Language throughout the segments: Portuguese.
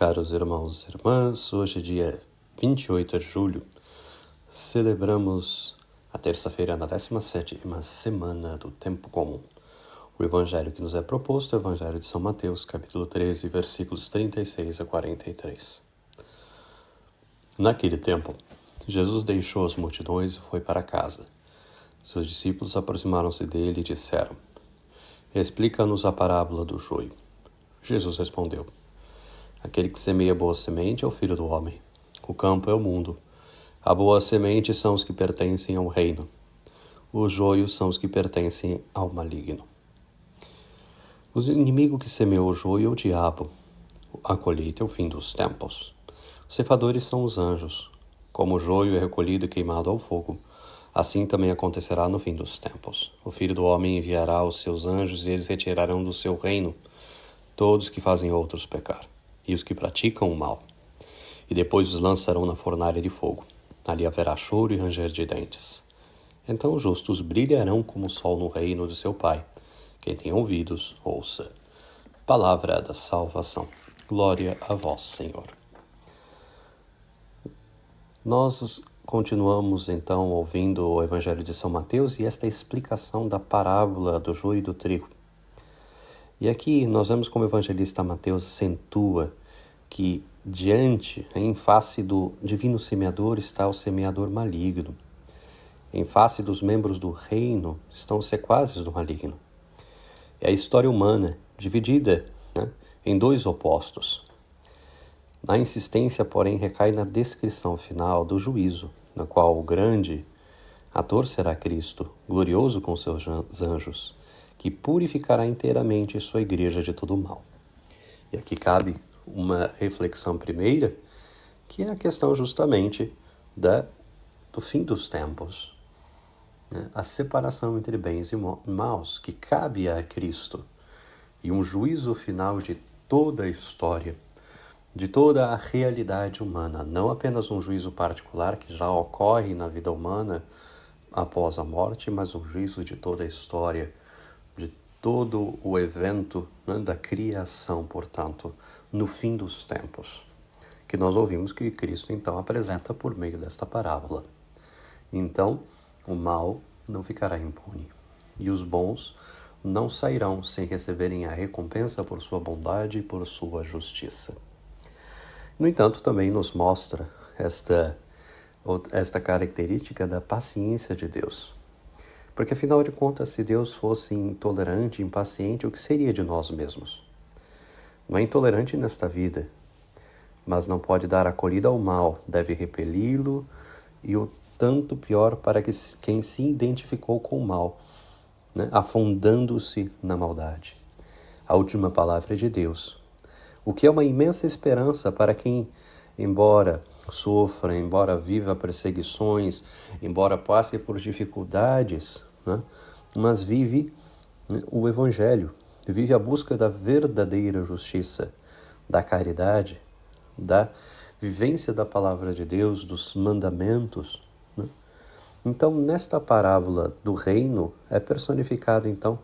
Caros irmãos e irmãs, hoje é dia 28 de julho, celebramos a terça-feira na 17ª semana do Tempo Comum. O evangelho que nos é proposto é o evangelho de São Mateus, capítulo 13, versículos 36 a 43. Naquele tempo, Jesus deixou as multidões e foi para casa. Seus discípulos aproximaram-se dele e disseram: Explica-nos a parábola do joio. Jesus respondeu: Aquele que semeia boa semente é o Filho do Homem. O campo é o mundo. A boa semente são os que pertencem ao reino. Os joios são os que pertencem ao maligno. O inimigo que semeou o joio é o diabo. A colheita é o fim dos tempos. Os ceifadores são os anjos. Como o joio é recolhido e queimado ao fogo, assim também acontecerá no fim dos tempos. O Filho do Homem enviará os seus anjos e eles retirarão do seu reino todos que fazem outros pecar e os que praticam o mal, e depois os lançarão na fornalha de fogo. Ali haverá choro e ranger de dentes. Então os justos brilharão como o sol no reino de seu Pai. Quem tem ouvidos, ouça. Palavra da salvação. Glória a vós, Senhor. Nós continuamos então ouvindo o Evangelho de São Mateus e esta explicação da parábola do joio e do trigo. E aqui nós vemos como o evangelista Mateus acentua que em face do divino semeador está o semeador maligno. Em face dos membros do reino estão os sequazes do maligno. É a história humana dividida em dois opostos. A insistência, porém, recai na descrição final do juízo, na qual o grande ator será Cristo, glorioso com seus anjos, que purificará inteiramente sua igreja de todo o mal. E aqui cabe uma reflexão primeira, que é a questão justamente do fim dos tempos, a separação entre bens e maus, que cabe a Cristo, e um juízo final de toda a história, de toda a realidade humana, não apenas um juízo particular que já ocorre na vida humana após a morte, mas um juízo de toda a história, de todo o evento da criação, portanto, no fim dos tempos, que nós ouvimos que Cristo então apresenta por meio desta parábola. Então, o mal não ficará impune, e os bons não sairão sem receberem a recompensa por sua bondade e por sua justiça. No entanto, também nos mostra esta característica da paciência de Deus. Porque, afinal de contas, se Deus fosse intolerante, impaciente, o que seria de nós mesmos? Não é intolerante nesta vida, mas não pode dar acolhida ao mal, deve repeli-lo, e o tanto pior para quem se identificou com o mal, afundando-se na maldade. A última palavra é de Deus, o que é uma imensa esperança para quem, embora sofra, embora viva perseguições, embora passe por dificuldades, mas vive o Evangelho, vive a busca da verdadeira justiça, da caridade, da vivência da palavra de Deus, dos mandamentos. Então, nesta parábola do reino, é personificado, então,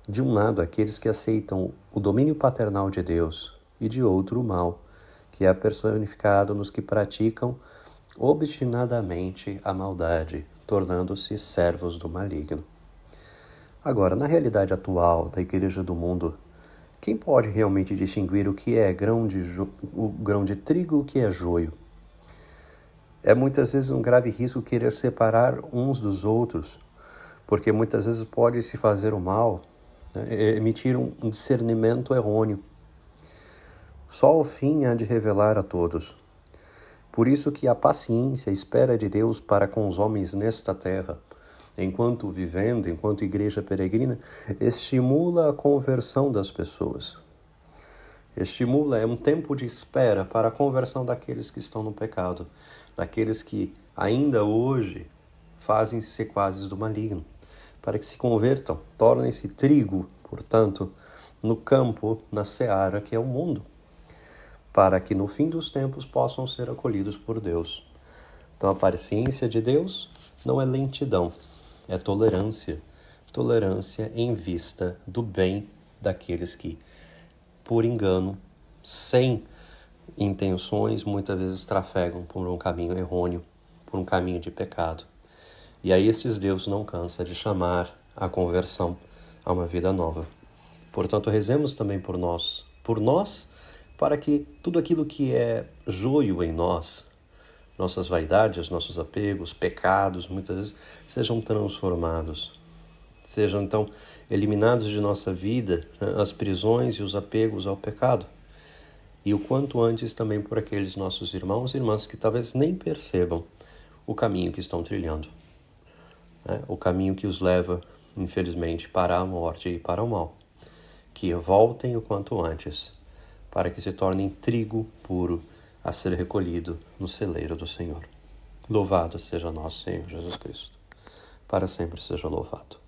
de um lado, aqueles que aceitam o domínio paternal de Deus, e de outro, o mal, que é personificado nos que praticam obstinadamente a maldade, tornando-se servos do maligno. Agora, na realidade atual da Igreja do mundo, quem pode realmente distinguir o que é o grão de trigo e o que é joio? É muitas vezes um grave risco querer separar uns dos outros, porque muitas vezes pode se fazer o mal, emitir um discernimento errôneo. Só o fim há de revelar a todos. Por isso que a paciência, a espera de Deus para com os homens nesta terra, enquanto vivendo, enquanto igreja peregrina, estimula a conversão das pessoas. É um tempo de espera para a conversão daqueles que estão no pecado, daqueles que ainda hoje fazem sequazes do maligno, para que se convertam, tornem-se trigo, portanto, no campo, na seara que é o mundo, para que no fim dos tempos possam ser acolhidos por Deus. Então a paciência de Deus não é lentidão, é tolerância. Tolerância em vista do bem daqueles que, por engano, sem intenções muitas vezes trafegam por um caminho errôneo, por um caminho de pecado. E aí Deus não cansa de chamar a conversão a uma vida nova. Portanto, rezemos também por nós, para que tudo aquilo que é joio em nós, nossas vaidades, nossos apegos, pecados, muitas vezes, sejam transformados. Sejam, então, eliminados de nossa vida, né, as prisões e os apegos ao pecado. E o quanto antes também por aqueles nossos irmãos e irmãs que talvez nem percebam o caminho que estão trilhando. Né? O caminho que os leva, infelizmente, para a morte e para o mal. Que voltem o quanto antes, para que se tornem trigo puro a ser recolhido no celeiro do Senhor. Louvado seja nosso Senhor Jesus Cristo. Para sempre seja louvado.